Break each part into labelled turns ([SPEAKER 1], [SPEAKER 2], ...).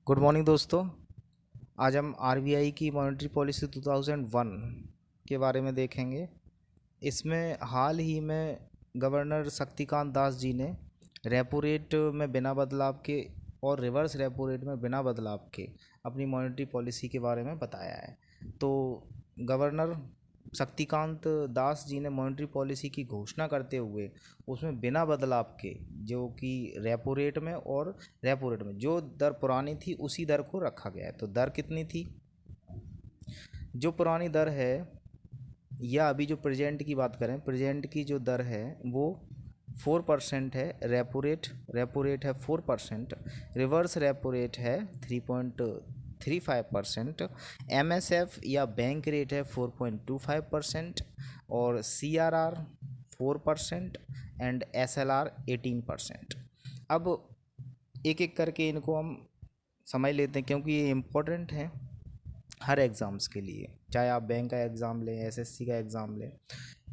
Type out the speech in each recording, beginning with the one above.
[SPEAKER 1] Good morning दोस्तों। आज हम आरबीआई की मॉनेटरी पॉलिसी 2001 के बारे में देखेंगे। इसमें हाल ही में गवर्नर शक्तिकांत दास जी ने रेपो रेट में बिना बदलाव के और रिवर्स रेपो रेट में बिना बदलाव के अपनी मॉनेटरी पॉलिसी के बारे में बताया है। तो गवर्नर शक्तिकांत दास जी ने मॉनेटरी पॉलिसी की घोषणा करते हुए उसमें बिना बदलाव के, जो कि रेपो रेट में और रेपो रेट में जो दर पुरानी थी उसी दर को रखा गया है। तो दर कितनी थी? जो पुरानी दर है या अभी जो प्रेजेंट की बात करें, प्रेजेंट की जो दर है वो 4% है। रेपो रेट है 4%। रिवर्स रेपो रेट है 3.35%। एमएसएफ या बैंक रेट है 4.25%। और सीआरआर 4% एंड एसएलआर 18%। अब एक एक करके इनको हम समझ लेते हैं, क्योंकि ये इम्पोर्टेंट है हर एग्ज़ाम्स के लिए। चाहे आप बैंक का एग्ज़ाम लें, एसएससी का एग्ज़ाम लें,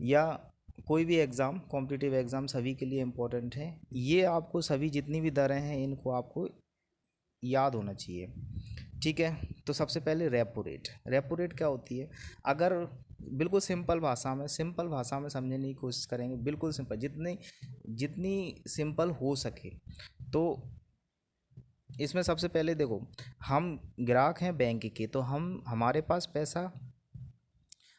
[SPEAKER 1] या कोई भी एग्ज़ाम, कॉम्पिटिटिव एग्ज़ाम, सभी के लिए इम्पोर्टेंट है। ये आपको सभी जितनी भी दरें हैं इनको आपको याद होना चाहिए। ठीक है, तो सबसे पहले रेपो रेट। रेपो रेट क्या होती है? अगर बिल्कुल सिंपल भाषा में समझने की कोशिश करेंगे, बिल्कुल सिंपल, जितनी जितनी सिंपल हो सके। तो इसमें सबसे पहले देखो, हम ग्राहक हैं बैंक के, तो हमारे पास पैसा,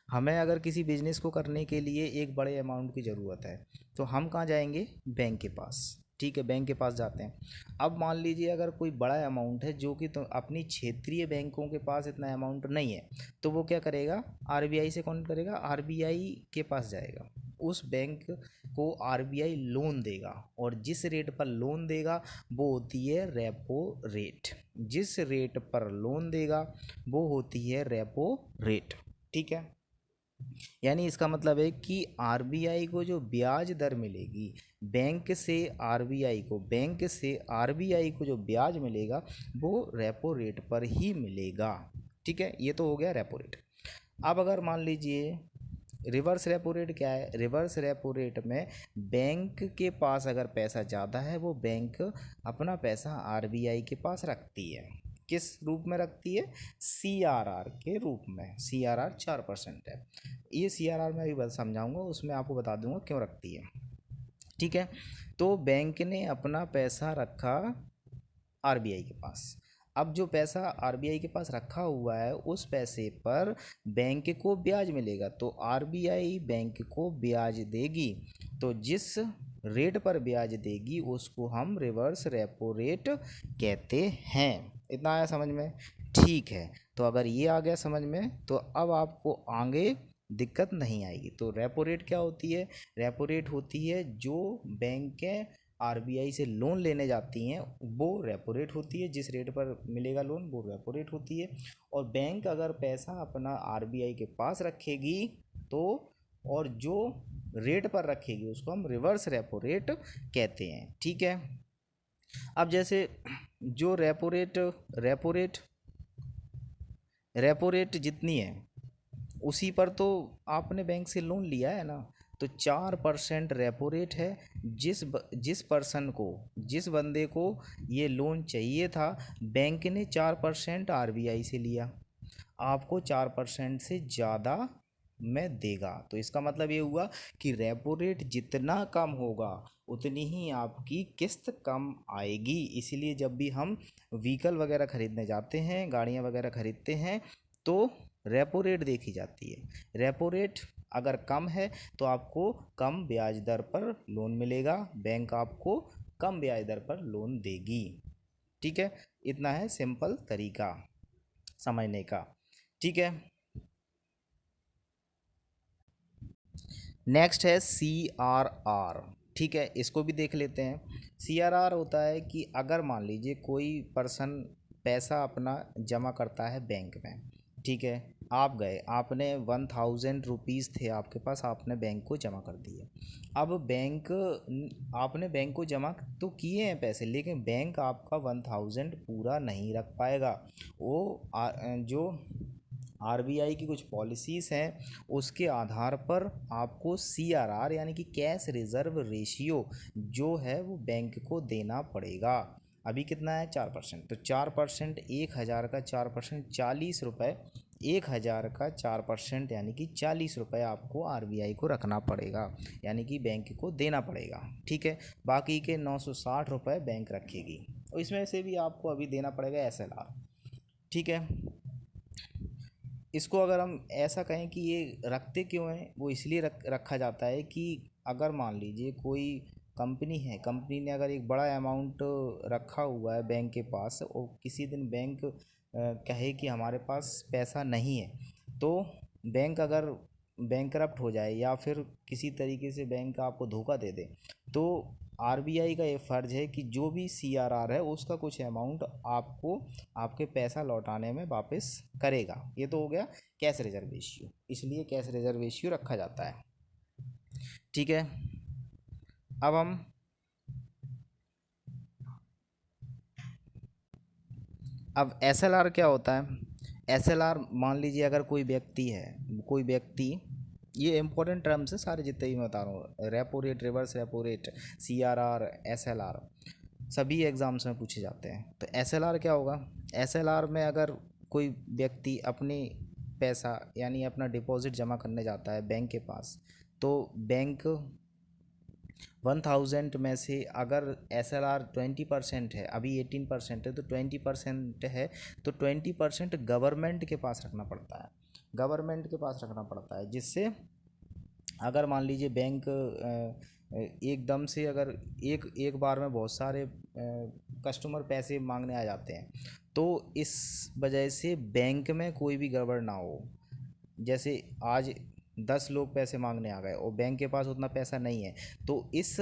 [SPEAKER 1] हमें अगर किसी बिजनेस को करने के लिए एक बड़े अमाउंट की ज़रूरत है तो हम कहाँ जाएंगे? बैंक के पास। ठीक है, बैंक के पास जाते हैं। अब मान लीजिए अगर कोई बड़ा अमाउंट है जो कि तो अपनी क्षेत्रीय बैंकों के पास इतना अमाउंट नहीं है, तो वो क्या करेगा? आरबीआई से कॉन्टेक्ट करेगा, आरबीआई के पास जाएगा। उस बैंक को आरबीआई लोन देगा, और जिस रेट पर लोन देगा वो होती है रेपो रेट। जिस रेट पर लोन देगा वो होती है रेपो रेट। ठीक है, यानी इसका मतलब है कि आरबीआई को जो ब्याज दर मिलेगी, बैंक से आरबीआई को जो ब्याज मिलेगा वो रेपो रेट पर ही मिलेगा। ठीक है, ये तो हो गया रेपो रेट। अब अगर मान लीजिए रिवर्स रेपो रेट क्या है? रिवर्स रेपो रेट में बैंक के पास अगर पैसा ज़्यादा है, वो बैंक अपना पैसा आरबीआई के पास रखती है। किस रूप में रखती है? सीआरआर के रूप में। सीआरआर 4% है। ये सीआरआर मैं अभी समझाऊंगा, उसमें आपको बता दूंगा क्यों रखती है। ठीक है, तो बैंक ने अपना पैसा रखा आरबीआई के पास। अब जो पैसा आरबीआई के पास रखा हुआ है उस पैसे पर बैंक को ब्याज मिलेगा, तो आरबीआई बैंक को ब्याज देगी। तो जिस रेट पर ब्याज देगी उसको हम रिवर्स रेपो रेट कहते हैं। इतना आया समझ में? ठीक है, तो अगर ये आ गया समझ में तो अब आपको आगे दिक्कत नहीं आएगी। तो रेपो रेट क्या होती है? रेपो रेट होती है जो बैंकें आरबीआई से लोन लेने जाती हैं वो रेपो रेट होती है। जिस रेट पर मिलेगा लोन वो रेपो रेट होती है। और बैंक अगर पैसा अपना आरबीआई के पास रखेगी तो, और जो रेट पर रखेगी उसको हम रिवर्स रेपो रेट कहते हैं। ठीक है, अब जैसे जो रेपो रेट जितनी है उसी पर तो आपने बैंक से लोन लिया है ना। तो 4% रेपो रेट है। जिस बंदे को ये लोन चाहिए था, बैंक ने 4% आरबीआई से लिया, आपको 4% से ज़्यादा में देगा। तो इसका मतलब ये हुआ कि रेपो रेट जितना कम होगा उतनी ही आपकी किस्त कम आएगी। इसीलिए जब भी हम व्हीकल वगैरह खरीदने जाते हैं, गाड़ियाँ वगैरह खरीदते हैं, तो रेपो रेट देखी जाती है। रेपो रेट अगर कम है तो आपको कम ब्याज दर पर लोन मिलेगा, बैंक आपको कम ब्याज दर पर लोन देगी। ठीक है, इतना है सिंपल तरीका समझने का। ठीक है, नेक्स्ट है सी आर आर। ठीक है, इसको भी देख लेते हैं। सी आर आर होता है कि अगर मान लीजिए कोई पर्सन पैसा अपना जमा करता है बैंक में। ठीक है, आप गए, आपने 1000 रुपीज़ थे आपके पास, आपने बैंक को जमा कर दिए। अब आपने बैंक को जमा तो किए हैं पैसे, लेकिन बैंक आपका 1000 पूरा नहीं रख पाएगा। वो जो आरबीआई की कुछ पॉलिसीज़ हैं उसके आधार पर आपको सीआरआर यानी कि कैश रिज़र्व रेशियो जो है वो बैंक को देना पड़ेगा। अभी कितना है 4%, तो 4%, 1,000 का 4%, 40 रुपये। 1,000 का 4% यानी कि 40 रुपये आपको आरबीआई को रखना पड़ेगा, यानी कि बैंक को देना पड़ेगा। ठीक है, बाकी के 960 रुपये बैंक रखेगी, और इसमें से भी आपको अभी देना पड़ेगा एसएलआर। ठीक है, इसको अगर हम ऐसा कहें कि ये रखते क्यों हैं, वो इसलिए रखा जाता है कि अगर मान लीजिए कोई कंपनी है, कंपनी ने अगर एक बड़ा अमाउंट रखा हुआ है बैंक के पास, और किसी दिन बैंक कहे कि हमारे पास पैसा नहीं है, तो बैंक अगर बैंकरप्ट हो जाए या फिर किसी तरीके से बैंक आपको धोखा दे दे, तो आरबीआई का ये फ़र्ज है कि जो भी सीआरआर है उसका कुछ अमाउंट आपको आपके पैसा लौटाने में वापस करेगा। ये तो हो गया कैश रिजर्व रेशियो, इसलिए कैश रिजर्व रेशियो रखा जाता है। ठीक है, अब एसएलआर क्या होता है। एसएलआर मान लीजिए अगर कोई व्यक्ति है, कोई व्यक्ति, ये इंपॉर्टेंट टर्म्स है सारे जितने भी मैं बता रहा हूँ, repo rate, reverse repo rate, CRR, SLR, सभी एग्ज़ाम्स में पूछे जाते हैं। तो एसएलआर क्या होगा, एसएलआर में अगर कोई व्यक्ति अपनी पैसा यानी अपना डिपॉजिट जमा करने जाता है बैंक के पास, तो बैंक 1000 में से अगर एसएलआर 20% है, अभी 18% है, तो 20% है, तो 20% गवर्नमेंट के पास रखना पड़ता है, गवर्नमेंट के पास रखना पड़ता है, जिससे अगर मान लीजिए बैंक एकदम से अगर एक एक बार में बहुत सारे कस्टमर पैसे मांगने आ जाते हैं, तो इस वजह से बैंक में कोई भी गड़बड़ ना हो। जैसे आज 10 लोग पैसे मांगने आ गए और बैंक के पास उतना पैसा नहीं है, तो इस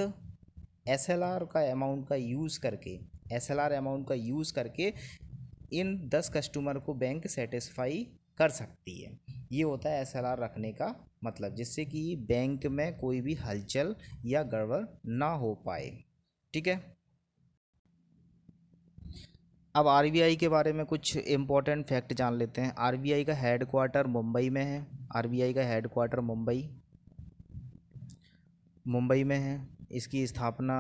[SPEAKER 1] एसएलआर का अमाउंट का यूज़ करके, एसएलआर अमाउंट का यूज़ करके इन 10 कस्टमर को बैंक सेटिस्फाई कर सकती है। ये होता है एसएलआर रखने का मतलब, जिससे कि बैंक में कोई भी हलचल या गड़बड़ ना हो पाए। ठीक है, अब आरबीआई के बारे में कुछ इम्पोर्टेंट फैक्ट जान लेते हैं। आरबीआई का हेड क्वार्टर मुंबई में है, आरबीआई का हेड क्वार्टर मुंबई में है। इसकी स्थापना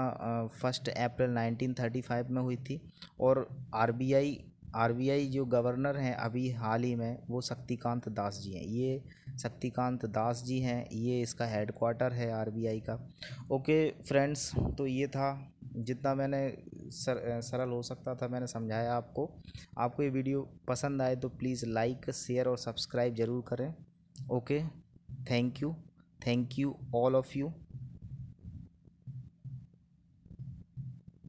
[SPEAKER 1] 1 अप्रैल 1935 में हुई थी, और आरबीआई जो गवर्नर हैं अभी हाल ही में, वो शक्तिकांत दास जी हैं। ये शक्तिकांत दास जी हैं, ये इसका हेड क्वार्टर है आरबीआई का। ओके फ्रेंड्स, तो ये था जितना मैंने सरल हो सकता था मैंने समझाया आपको। आपको ये वीडियो पसंद आए तो प्लीज़ लाइक, शेयर और सब्सक्राइब ज़रूर करें। Okay, thank you all of you.